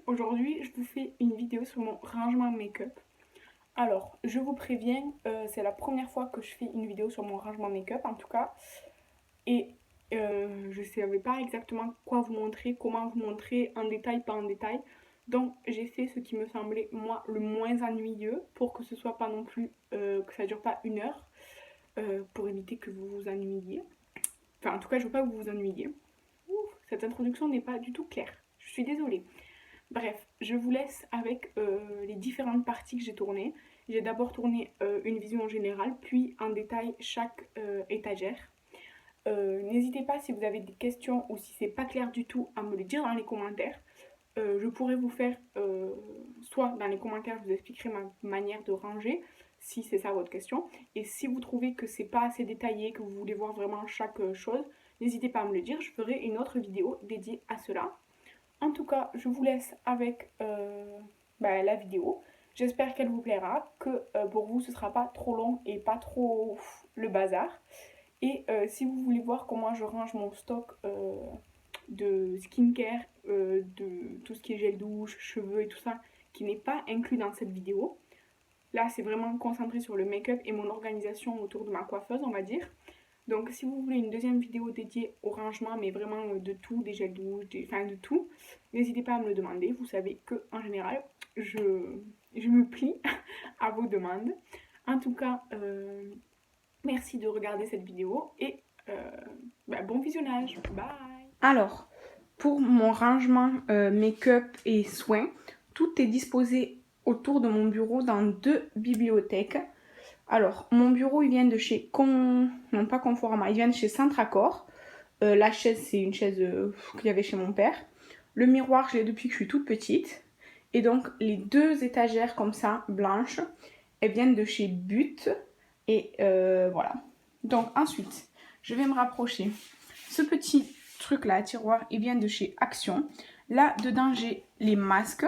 Aujourd'hui je vous fais une vidéo sur mon rangement make-up. Alors je vous préviens, c'est la première fois que je fais une vidéo sur mon rangement make-up en tout cas. Et je ne savais pas exactement quoi vous montrer, comment vous montrer, en détail, pas en détail. Donc j'ai fait ce qui me semblait moi le moins ennuyeux pour que ce soit pas non plus, que ça dure pas 1 heure, pour éviter que vous vous ennuyiez. Enfin en tout cas je veux pas que vous vous ennuyiez. Ouf, cette introduction n'est pas du tout claire, je suis désolée. Bref, je vous laisse avec les différentes parties que j'ai tournées. J'ai d'abord tourné une vision générale, puis en détail chaque étagère. N'hésitez pas si vous avez des questions ou si c'est pas clair du tout à me le dire dans les commentaires. Je pourrais vous faire, soit dans les commentaires je vous expliquerai ma manière de ranger, si c'est ça votre question. Et si vous trouvez que c'est pas assez détaillé, que vous voulez voir vraiment chaque chose, n'hésitez pas à me le dire, je ferai une autre vidéo dédiée à cela. En tout cas, je vous laisse avec la vidéo. J'espère qu'elle vous plaira, que pour vous ce sera pas trop long et pas trop le bazar. Et si vous voulez voir comment je range mon stock de skincare, de tout ce qui est gel douche, cheveux et tout ça, qui n'est pas inclus dans cette vidéo. Là, c'est vraiment concentré sur le make-up et mon organisation autour de ma coiffeuse, on va dire. Donc si vous voulez une deuxième vidéo dédiée au rangement, mais vraiment de tout, des gels douche, enfin de tout, n'hésitez pas à me le demander. Vous savez que en général, je me plie à vos demandes. En tout cas, merci de regarder cette vidéo et bon visionnage. Bye. Alors, pour mon rangement make-up et soins, tout est disposé autour de mon bureau dans 2 bibliothèques. Alors, mon bureau, il vient de chez non pas Conforama, il vient de chez Centracor. La chaise, c'est une chaise qu'il y avait chez mon père. Le miroir, je l'ai depuis que je suis toute petite. Et donc, les 2 étagères comme ça, blanches, elles viennent de chez But. Et voilà. Donc, ensuite, je vais me rapprocher. Ce petit truc-là, tiroir, il vient de chez Action. Là, dedans, j'ai les masques.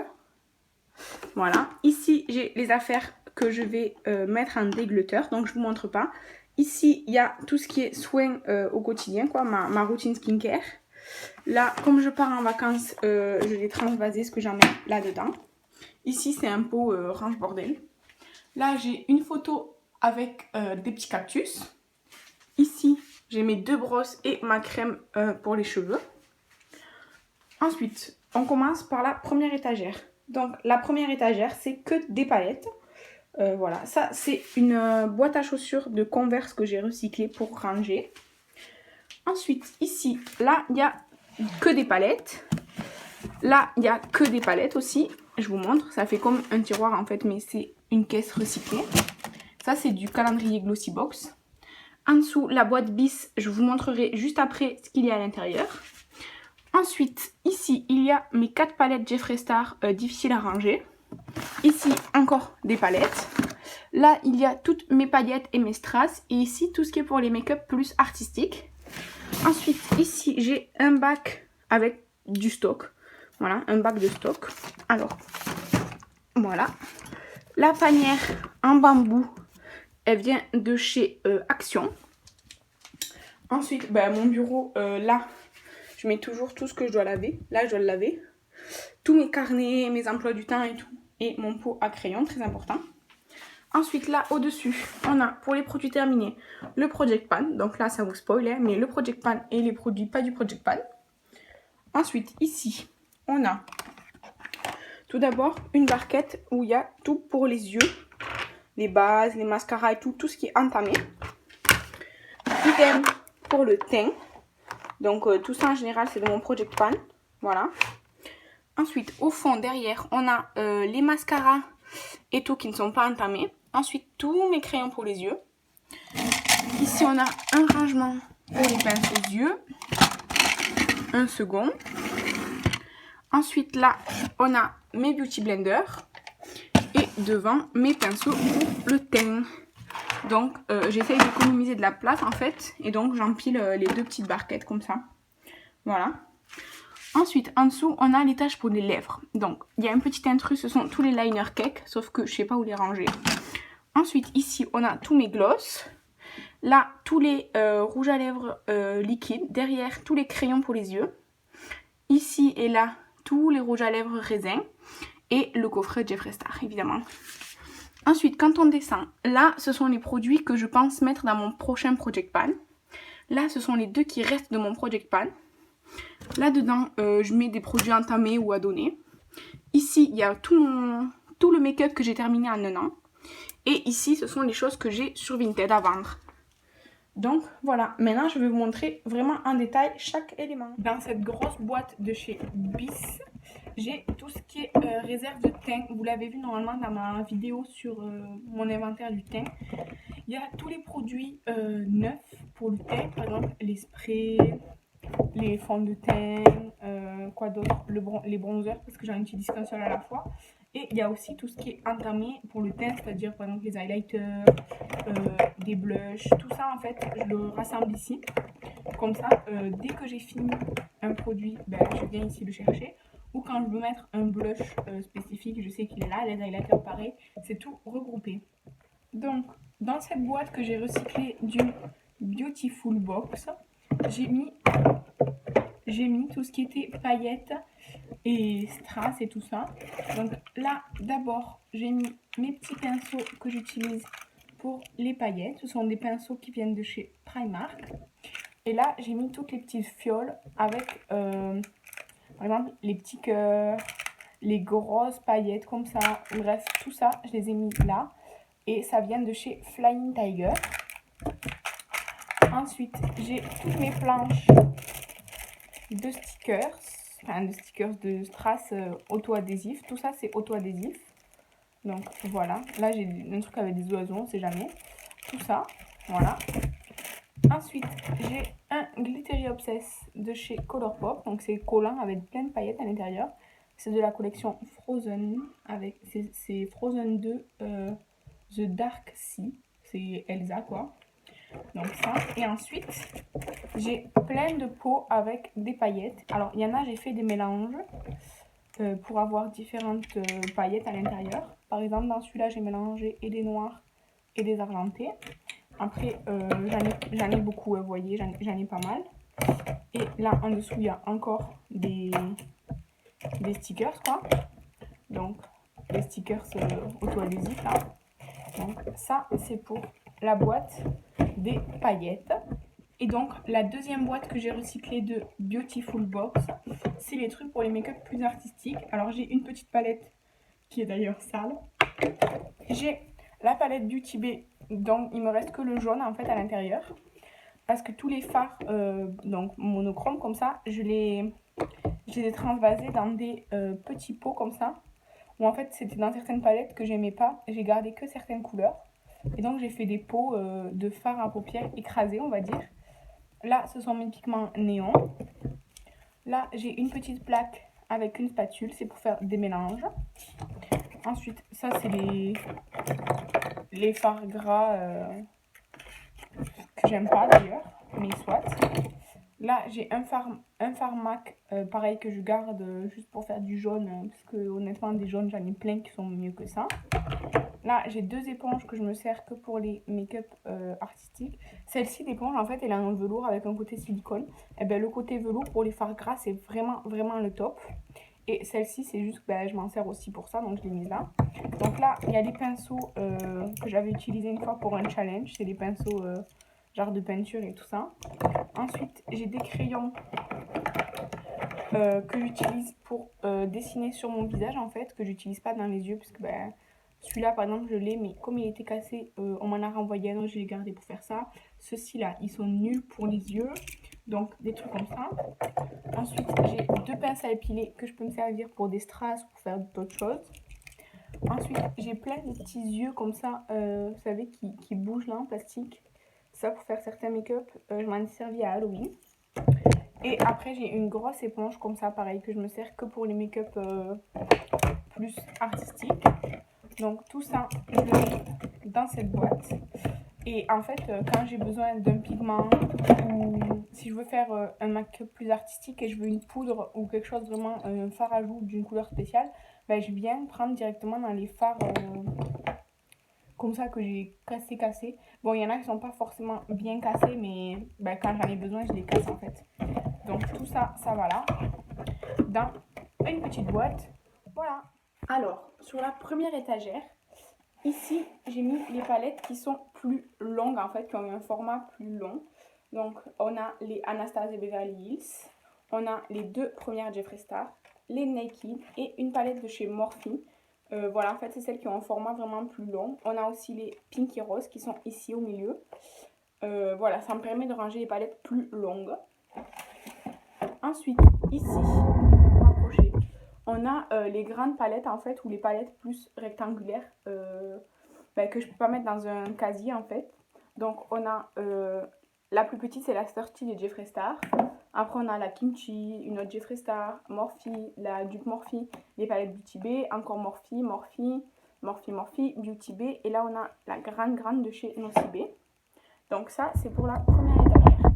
Voilà. Ici, j'ai les affaires que je vais mettre en déglutteur, donc je vous montre pas. Ici, il y a tout ce qui est soins au quotidien, quoi, ma routine skincare. Là, comme je pars en vacances, je vais transvaser ce que j'en mets là-dedans. Ici, c'est un pot range bordel. Là, j'ai une photo avec des petits cactus. Ici, j'ai mes 2 brosses et ma crème pour les cheveux. Ensuite, on commence par la première étagère. Donc, la première étagère, c'est que des palettes. Voilà, ça c'est une boîte à chaussures de Converse que j'ai recyclée pour ranger. Ensuite, ici, là, il n'y a que des palettes. Là, il n'y a que des palettes aussi. Je vous montre, ça fait comme un tiroir en fait, mais c'est une caisse recyclée. Ça, c'est du calendrier Glossybox. En dessous, la boîte bis, je vous montrerai juste après ce qu'il y a à l'intérieur. Ensuite, ici, il y a mes 4 palettes Jeffree Star difficiles à ranger. Ici, encore des palettes. Là, il y a toutes mes paillettes et mes strass. Et ici, tout ce qui est pour les make-up plus artistiques. Ensuite, ici, j'ai un bac avec du stock. Voilà, un bac de stock. Alors, voilà. La panière en bambou, elle vient de chez Action. Ensuite, mon bureau, là, je mets toujours tout ce que je dois laver. Là, je dois le laver. Tous mes carnets, mes emplois du temps et tout. Et mon pot à crayon, très important. Ensuite, là, au-dessus, on a, pour les produits terminés, le Project Pan. Donc là, ça vous spoil, hein, mais le Project Pan et les produits pas du Project Pan. Ensuite, ici, on a tout d'abord une barquette où il y a tout pour les yeux. Les bases, les mascaras et tout, tout ce qui est entamé. Idem pour le teint. Donc tout ça en général, c'est de mon Project Pan. Voilà. Ensuite, au fond, derrière, on a les mascaras et tout qui ne sont pas entamés. Ensuite, tous mes crayons pour les yeux. Ici, on a un rangement pour les pinceaux yeux. Un second. Ensuite, là, on a mes beauty blenders. Et devant, mes pinceaux pour le teint. Donc, j'essaye d'économiser de la place, en fait. Et donc, j'empile les 2 petites barquettes comme ça. Voilà. Ensuite, en dessous, on a les tâches pour les lèvres. Donc, il y a un petit intrus, ce sont tous les liners cake, sauf que je ne sais pas où les ranger. Ensuite, ici, on a tous mes gloss. Là, tous les rouges à lèvres liquides. Derrière, tous les crayons pour les yeux. Ici et là, tous les rouges à lèvres raisin et le coffret Jeffree Star évidemment. Ensuite, quand on descend, là, ce sont les produits que je pense mettre dans mon prochain Project Pan. Là, ce sont les deux qui restent de mon Project Pan. Là-dedans, je mets des produits entamés ou à donner. Ici, il y a tout le make-up que j'ai terminé en un an. Et ici, ce sont les choses que j'ai sur Vinted à vendre. Donc voilà, maintenant je vais vous montrer vraiment en détail chaque élément. Dans cette grosse boîte de chez Bis, j'ai tout ce qui est réserve de teint. Vous l'avez vu normalement dans ma vidéo sur mon inventaire du teint. Il y a tous les produits neufs pour le teint, par exemple les sprays, les fonds de teint, quoi d'autre, les bronzers parce que j'en utilise qu'un seul à la fois. Et il y a aussi tout ce qui est entamé pour le teint, c'est-à-dire par exemple les highlighters, des blushs, tout ça en fait, je le rassemble ici. Comme ça, dès que j'ai fini un produit, ben, je viens ici le chercher. Ou quand je veux mettre un blush spécifique, je sais qu'il est là, les highlighters pareil, c'est tout regroupé. Donc, dans cette boîte que j'ai recyclée d'une Beautiful Box, j'ai mis tout ce qui était paillettes et strass et tout ça. Donc là, d'abord, j'ai mis mes petits pinceaux que j'utilise pour les paillettes. Ce sont des pinceaux qui viennent de chez Primark. Et là, j'ai mis toutes les petites fioles avec, par exemple, les petits cœurs, les grosses paillettes comme ça. Bref, tout ça, je les ai mis là. Et ça vient de chez Flying Tiger. Ensuite, j'ai toutes mes planches de stickers, de strass auto-adhésif. Tout ça, c'est auto-adhésif. Donc, voilà. Là, j'ai un truc avec des oiseaux, on sait jamais. Tout ça, voilà. Ensuite, j'ai un Glittery Obsess de chez Colourpop. Donc, c'est collant avec plein de paillettes à l'intérieur. C'est de la collection Frozen. C'est Frozen 2 The Dark Sea. C'est Elsa, quoi. Donc ça. Et ensuite, j'ai plein de pots avec des paillettes. Alors, il y en a, j'ai fait des mélanges pour avoir différentes paillettes à l'intérieur. Par exemple, dans celui-là, j'ai mélangé et des noirs et des argentés. Après, j'en ai beaucoup, vous voyez, j'en ai pas mal. Et là, en dessous, il y a encore des stickers, quoi. Donc, des stickers auto-adhésifs, là. Donc, ça, c'est pour la boîte des paillettes. Et donc, la deuxième boîte que j'ai recyclée de Beautiful Box, c'est les trucs pour les make-up plus artistiques. Alors, j'ai une petite palette qui est d'ailleurs sale. J'ai la palette Beauty Bay, donc il me reste que le jaune en fait à l'intérieur. Parce que tous les fards, donc monochromes comme ça, je les ai transvasés dans des petits pots comme ça. Où en fait, c'était dans certaines palettes que j'aimais pas. J'ai gardé que certaines couleurs. Et donc, j'ai fait des pots de fard à paupières écrasés, on va dire. Là, ce sont mes pigments néons. Là, j'ai une petite plaque avec une spatule. C'est pour faire des mélanges. Ensuite, ça, c'est les fards gras que j'aime pas d'ailleurs. Mais soit. Là, j'ai un fard MAC, pareil, que je garde juste pour faire du jaune. Parce que honnêtement, des jaunes, j'en ai plein qui sont mieux que ça. Là, j'ai deux éponges que je me sers que pour les make-up artistiques. Celle-ci, l'éponge, en fait, elle a un velours avec un côté silicone. Et bien, le côté velours pour les fards gras, c'est vraiment, vraiment le top. Et celle-ci, c'est juste que je m'en sers aussi pour ça, donc je l'ai mise là. Donc là, il y a des pinceaux que j'avais utilisés une fois pour un challenge. C'est des pinceaux genre de peinture et tout ça. Ensuite, j'ai des crayons que j'utilise pour dessiner sur mon visage, en fait, que j'utilise pas dans les yeux, parce que celui-là, par exemple, je l'ai, mais comme il était cassé, on m'en a renvoyé un, donc je l'ai gardé pour faire ça. Ceux-ci-là, ils sont nuls pour les yeux, donc des trucs comme ça. Ensuite, j'ai deux pinces à épiler que je peux me servir pour des strass ou pour faire d'autres choses. Ensuite, j'ai plein de petits yeux comme ça, vous savez, qui bougent là en plastique. Ça, pour faire certains make-up, je m'en ai servi à Halloween. Et après, j'ai une grosse éponge comme ça, pareil, que je me sers que pour les make-up plus artistiques. Donc tout ça, je le mets dans cette boîte. Et en fait, quand j'ai besoin d'un pigment ou si je veux faire un make-up plus artistique et je veux une poudre ou quelque chose vraiment, un fard à joues d'une couleur spéciale, je viens prendre directement dans les fards comme ça que j'ai cassé. Bon, il y en a qui sont pas forcément bien cassés, mais quand j'en ai besoin, je les casse en fait. Donc tout ça, ça va là. Dans une petite boîte. Voilà. Alors, sur la première étagère, ici, j'ai mis les palettes qui sont plus longues, en fait, qui ont un format plus long. Donc, on a les Anastasia Beverly Hills, on a les 2 premières Jeffree Star, les Naked et une palette de chez Morphe. Voilà, en fait, c'est celles qui ont un format vraiment plus long. On a aussi les Pinky Rose qui sont ici au milieu. Voilà, ça me permet de ranger les palettes plus longues. Ensuite, ici, on a les grandes palettes, en fait, ou les palettes plus rectangulaires que je peux pas mettre dans un casier, en fait. Donc, on a la plus petite, c'est la 30 de Jeffree Star. Après, on a la Kimchi, une autre Jeffree Star, Morphe, la Dupe Morphe, les palettes Beauty Bay, encore Morphe, Beauty Bay. Et là, on a la grande de chez Nocibé. Donc ça, c'est pour la première étagère.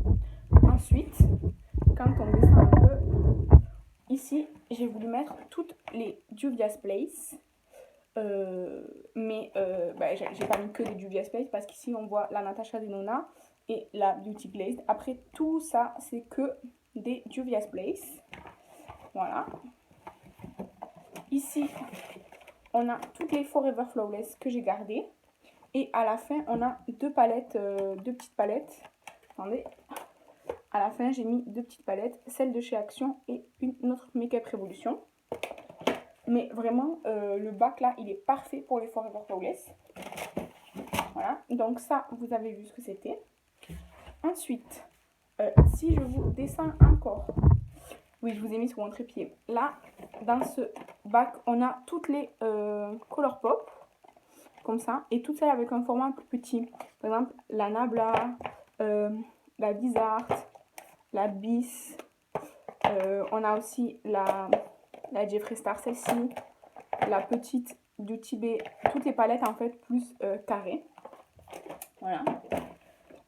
Ensuite, quand on descend un peu, ici, j'ai voulu mettre toutes les Juvia's Place. J'ai pas mis que des Juvia's Place parce qu'ici, on voit la Natasha Denona et la Beauty Glazed. Après, tout ça, c'est que des Juvia's Place. Voilà. Ici, on a toutes les Forever Flawless que j'ai gardées. Et à la fin, on a deux petites palettes. Attendez. À la fin, j'ai mis 2 petites palettes, celle de chez Action et une autre Makeup Revolution. Mais vraiment, le bac là, il est parfait pour les Forever Flawless. Voilà, donc ça, vous avez vu ce que c'était. Ensuite, si je vous descends encore, oui, je vous ai mis sur mon trépied. Là, dans ce bac, on a toutes les Colourpop, comme ça, et toutes celles avec un format plus petit. Par exemple, la Nabla, la Bizarre, la Bis, on a aussi la Jeffree Star, celle-ci, la petite Beauty Bay, toutes les palettes en fait plus carrées. Voilà.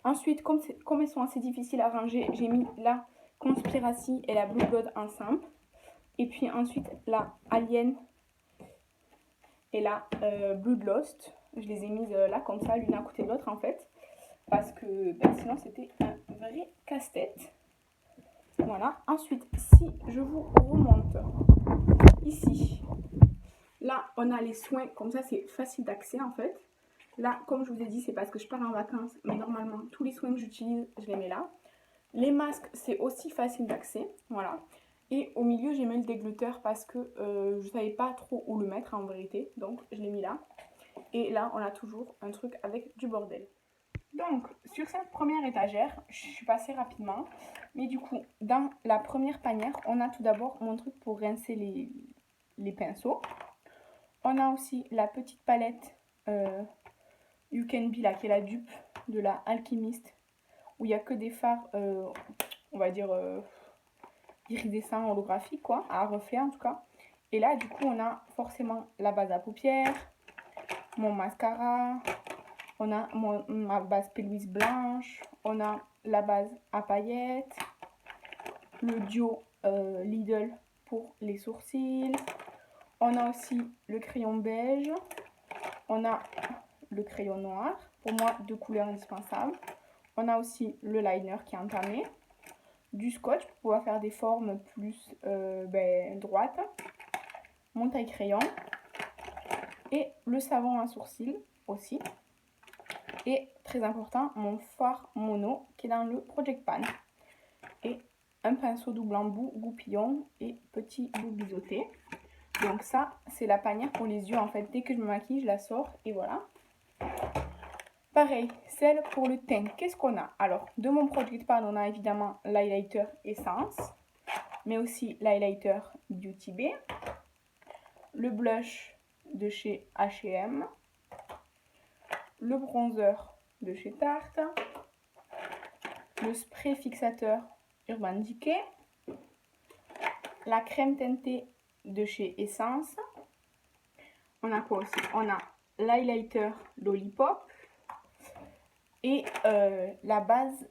Ensuite, comme elles sont assez difficiles à ranger, j'ai mis la Conspiracy et la Blue Blood ensemble. Et puis ensuite la Alien et la Bloodlust. Je les ai mises là comme ça, l'une à côté de l'autre en fait. Parce que sinon c'était un vrai casse-tête. Voilà. Ensuite, si je vous remonte ici, là on a les soins, comme ça c'est facile d'accès en fait. Là, comme je vous ai dit, c'est parce que je pars en vacances, mais normalement tous les soins que j'utilise, je les mets là. Les masques, c'est aussi facile d'accès, voilà. Et au milieu, j'ai mis le dégluteur parce que je ne savais pas trop où le mettre en vérité, donc je l'ai mis là. Et là, on a toujours un truc avec du bordel. Donc, sur cette première étagère, je suis passée rapidement. Mais du coup, dans la première panière, on a tout d'abord mon truc pour rincer les pinceaux. On a aussi la petite palette You Can Be, là, qui est la dupe de la Alchemist, où il n'y a que des fards, on va dire, iridescents, holographiques, quoi, à reflet en tout cas. Et là, du coup, on a forcément la base à paupières, mon mascara, on a ma base P. blanche, on a la base à paillettes, le duo Lidl pour les sourcils, on a aussi le crayon beige, on a le crayon noir, pour moi 2 couleurs indispensables, on a aussi le liner qui est entamé, du scotch pour pouvoir faire des formes plus droites, mon taille-crayon et le savon à sourcils aussi. Et très important, mon fard mono qui est dans le Project Pan. Et un pinceau double embout, goupillon et petit bout biseauté. Donc ça, c'est la panière pour les yeux en fait. Dès que je me maquille, je la sors et voilà. Pareil, celle pour le teint, qu'est-ce qu'on a? Alors, de mon Project Pan, on a évidemment l'highlighter Essence, mais aussi l'highlighter Beauty Bay, le blush de chez H&M, le bronzer de chez Tarte, le spray fixateur Urban Decay, la crème teintée de chez Essence. On a quoi aussi? On a l'highlighter Lollipop et la base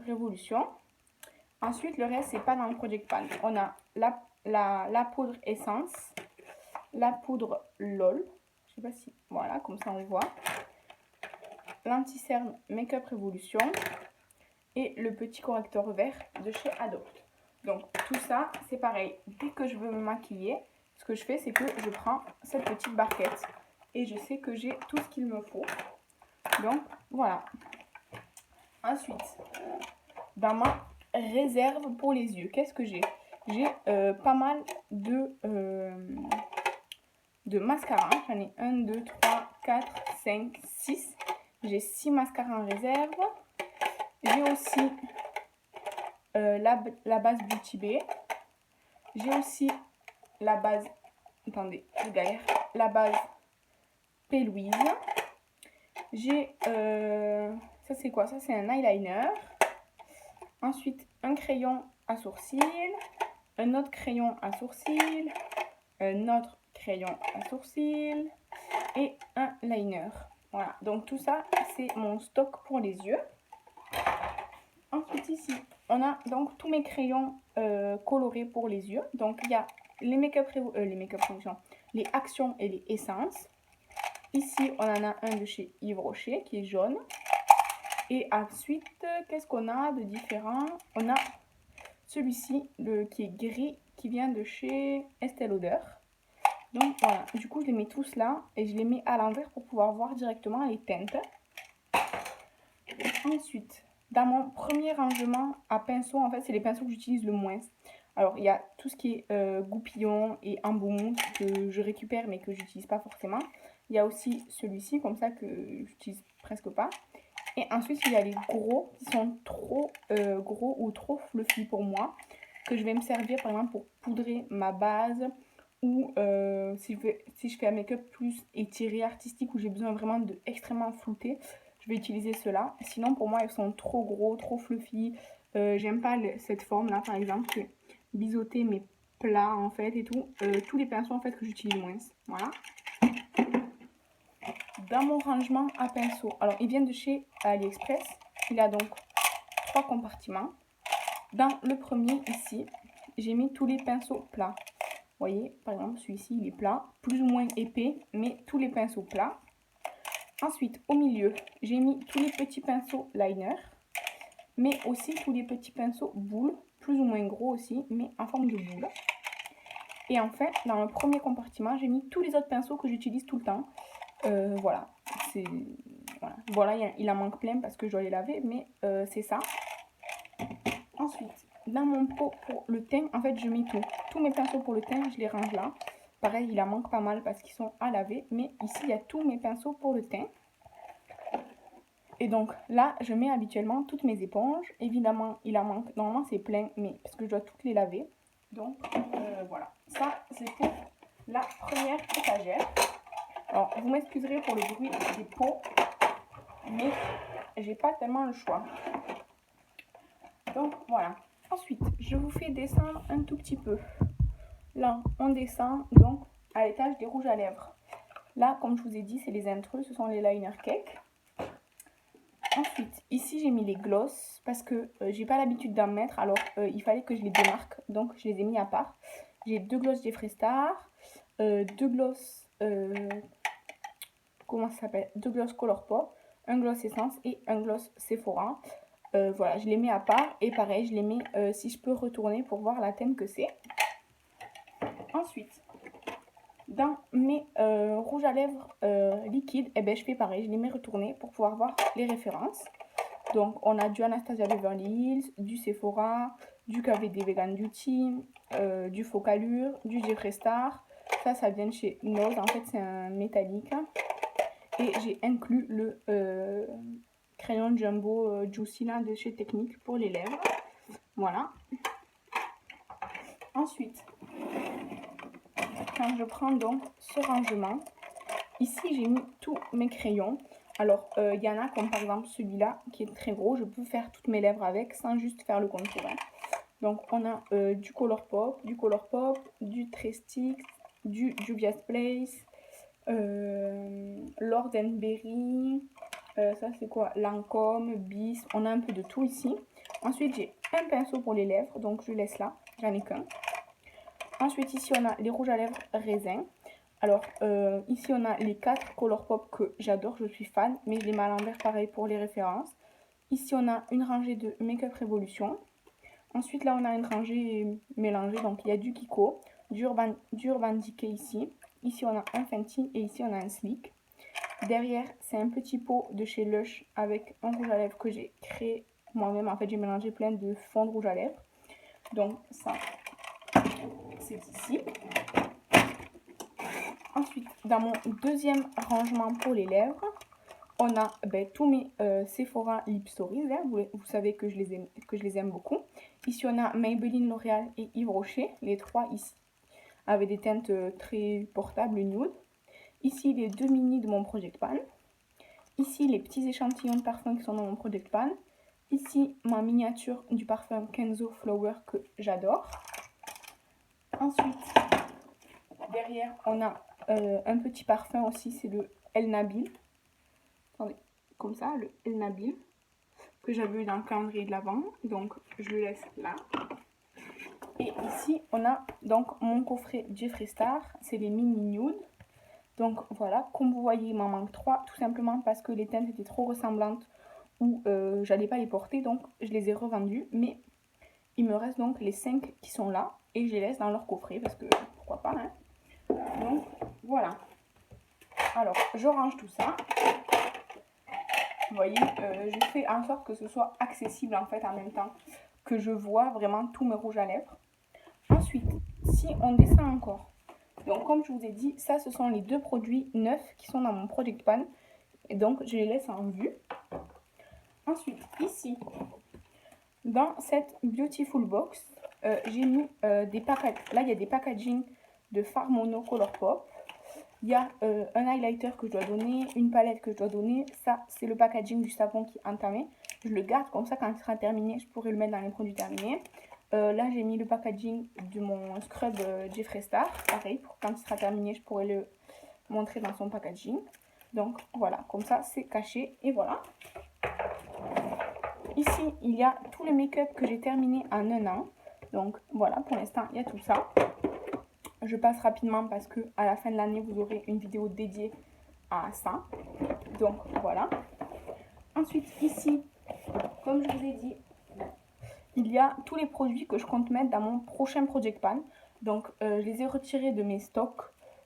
Révolution. Ensuite, le reste, c'est pas dans le Project Pan. On a la poudre Essence, la poudre LOL, je sais pas si, voilà, comme ça on le voit, l'anti-cerne Makeup Revolution et le petit correcteur vert de chez Adopt. Donc tout ça, c'est pareil. Dès que je veux me maquiller, ce que je fais, c'est que je prends cette petite barquette et je sais que j'ai tout ce qu'il me faut. Donc voilà. Ensuite, dans ma réserve pour les yeux, qu'est-ce que j'ai? J'ai pas mal de mascaras. J'en ai 1, 2, 3, 4, 5, 6. J'ai 6 mascaras en réserve. J'ai aussi la base Beauty Bay. J'ai aussi la base, attendez, je galère, la base P. Louise. J'ai, ça c'est quoi? Ça c'est un eyeliner. Ensuite, un crayon à sourcils, un autre crayon à sourcils, un autre crayon à sourcils et un liner. Voilà, donc tout ça, c'est mon stock pour les yeux. Ensuite, ici, on a donc tous mes crayons colorés pour les yeux. Donc, il y a les make-up révolution, les actions et les essences. Ici, on en a un de chez Yves Rocher qui est jaune. Et ensuite, qu'est-ce qu'on a de différent? On a celui-ci qui est gris, qui vient de chez Estée Lauder. Donc voilà, du coup je les mets tous là et je les mets à l'envers pour pouvoir voir directement les teintes. Ensuite, dans mon premier rangement à pinceaux, en fait c'est les pinceaux que j'utilise le moins. Alors il y a tout ce qui est goupillon et embout que je récupère mais que j'utilise pas forcément. Il y a aussi celui-ci comme ça que j'utilise presque pas. Et ensuite il y a les gros qui sont trop gros ou trop fluffy pour moi, que je vais me servir par exemple pour poudrer ma base ou si je fais un make-up plus étiré, artistique, où j'ai besoin vraiment de extrêmement flouter, je vais utiliser ceux-là. Sinon pour moi ils sont trop gros, trop fluffy. J'aime pas cette forme là par exemple qui est biseauté mais plat en fait et tout. Tous les pinceaux en fait que j'utilise moins. Voilà. Dans mon rangement à pinceaux, alors il vient de chez AliExpress. Il a donc 3 compartiments. Dans le premier ici, j'ai mis tous les pinceaux plats. Vous voyez, par exemple, celui-ci, il est plat, plus ou moins épais, mais tous les pinceaux plats. Ensuite, au milieu, j'ai mis tous les petits pinceaux liner, mais aussi tous les petits pinceaux boules, plus ou moins gros aussi, mais en forme de boule. Et enfin, dans le premier compartiment, j'ai mis tous les autres pinceaux que j'utilise tout le temps. Voilà, il en manque plein parce que je dois les laver, mais c'est ça. Ensuite, dans mon pot pour le teint, en fait, je mets tout. Tous mes pinceaux pour le teint, je les range là. Pareil, il en manque pas mal parce qu'ils sont à laver. Mais ici, il y a tous mes pinceaux pour le teint. Et donc là, je mets habituellement toutes mes éponges. Évidemment, il en manque. Normalement, c'est plein, mais parce que je dois toutes les laver. Donc, voilà. Ça, c'était la première étagère. Alors, vous m'excuserez pour le bruit des pots, mais j'ai pas tellement le choix. Donc, voilà. Ensuite, je vous fais descendre un tout petit peu. Là, on descend donc à l'étage des rouges à lèvres. Là, comme je vous ai dit, c'est les intrus, ce sont les liner cake. Ensuite, ici, j'ai mis les gloss parce que j'ai pas l'habitude d'en mettre. Alors, il fallait que je les démarque, donc je les ai mis à part. J'ai 2 gloss Jeffree Star, 2 gloss, comment ça s'appelle? 2 gloss Colourpop, un gloss Essence et un gloss Sephora. Voilà, je les mets à part et pareil, je les mets si je peux retourner pour voir la teinte que c'est. Ensuite, dans mes rouges à lèvres liquides, eh ben, je fais pareil, je les mets retournés pour pouvoir voir les références. Donc, on a du Anastasia Beverly Hills, du Sephora, du KVD Vegan Beauty, du Focallure, du Jeffree Star. Ça vient de chez Nose, en fait, c'est un métallique. Et j'ai inclus le crayon Jumbo Juicy là, de chez Technique pour les lèvres. Voilà. Ensuite, quand je prends donc ce rangement, ici j'ai mis tous mes crayons. Alors il y en a comme par exemple celui-là qui est très gros, je peux faire toutes mes lèvres avec sans juste faire le contour. Donc on a du Colourpop, du Trestix, du Juvia's Place, Lord Berry, ça c'est quoi, Lancôme, Bis, on a un peu de tout ici. Ensuite j'ai un pinceau pour les lèvres, donc je laisse là, j'en ai qu'un. Ensuite, ici, on a les rouges à lèvres raisin. Alors, ici, on a les 4 Colourpop que j'adore, je suis fan, mais je les mets à l'envers pareil pour les références. Ici, on a une rangée de Make-up Révolution. Ensuite, là, on a une rangée mélangée. Donc, il y a du Kiko, du Urban Decay ici. Ici, on a un Fenty et ici, on a un Sleek. Derrière, c'est un petit pot de chez Lush avec un rouge à lèvres que j'ai créé moi-même. En fait, j'ai mélangé plein de fonds de rouge à lèvres. Donc, ça, c'est ici. Ensuite, dans mon deuxième rangement pour les lèvres, on a tous mes Sephora Lip Stories. Hein. Vous savez que je les aime beaucoup. Ici, on a Maybelline, L'Oréal et Yves Rocher. Les trois ici, avec des teintes très portables, nude. Ici, les deux mini de mon Project Pan. Ici, les petits échantillons de parfum qui sont dans mon Project Pan. Ici, ma miniature du parfum Kenzo Flower que j'adore. Ensuite, derrière, on a un petit parfum aussi, c'est le El Nabil. Attendez, comme ça, le El Nabil, que j'avais eu dans le calendrier de l'Avent. Donc, je le laisse là. Et ici, on a donc mon coffret Jeffree Star, c'est les mini nude. Donc voilà, comme vous voyez, il m'en manque 3, tout simplement parce que les teintes étaient trop ressemblantes ou j'allais pas les porter, donc je les ai revendues. Mais il me reste donc les 5 qui sont là et je les laisse dans leur coffret parce que pourquoi pas, hein. Donc voilà. Alors, je range tout ça. Vous voyez, je fais en sorte que ce soit accessible en fait en même temps que je vois vraiment tous mes rouges à lèvres. Ensuite, si on descend encore, donc comme je vous ai dit, ça ce sont les deux produits neufs qui sont dans mon Project Pan. Et donc je les laisse en vue. Ensuite, ici, dans cette Beautiful Box, j'ai mis des packaging. Là, il y a des packaging de Fard Mono Color Pop. Il y a un highlighter que je dois donner, une palette que je dois donner. Ça, c'est le packaging du savon qui est entamé. Je le garde comme ça, quand il sera terminé, je pourrai le mettre dans les produits terminés. Là, j'ai mis le packaging de mon scrub Jeffree Star. Pareil, pour quand il sera terminé, je pourrai le montrer dans son packaging. Donc, voilà, comme ça, c'est caché. Et voilà. Ici, il y a tout le make-up que j'ai terminé en un an. Donc, voilà, pour l'instant, il y a tout ça. Je passe rapidement parce que à la fin de l'année, vous aurez une vidéo dédiée à ça. Donc, voilà. Ensuite, ici, comme je vous ai dit, il y a tous les produits que je compte mettre dans mon prochain Project Pan. Donc, je les ai retirés de mes stocks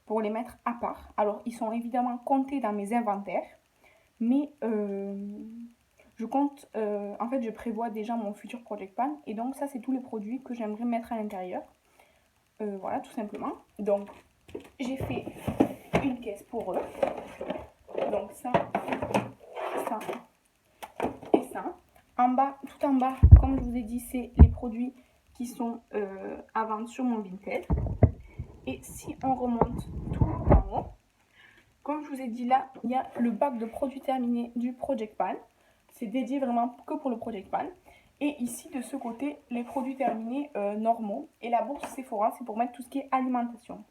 pour les mettre à part. Alors, ils sont évidemment comptés dans mes inventaires. Mais je compte, en fait, je prévois déjà mon futur Project Pan. Et donc, ça, c'est tous les produits que j'aimerais mettre à l'intérieur. Voilà, tout simplement. Donc, j'ai fait une caisse pour eux. Donc, ça et ça. En bas, tout en bas, comme je vous ai dit, c'est les produits qui sont à vendre sur mon Vinted. Et si on remonte tout en haut, comme je vous ai dit là, il y a le bac de produits terminés du Project Pan. C'est dédié vraiment que pour le Project Pan. Et ici, de ce côté, les produits terminés normaux. Et la bourse Sephora, c'est pour mettre tout ce qui est alimentation.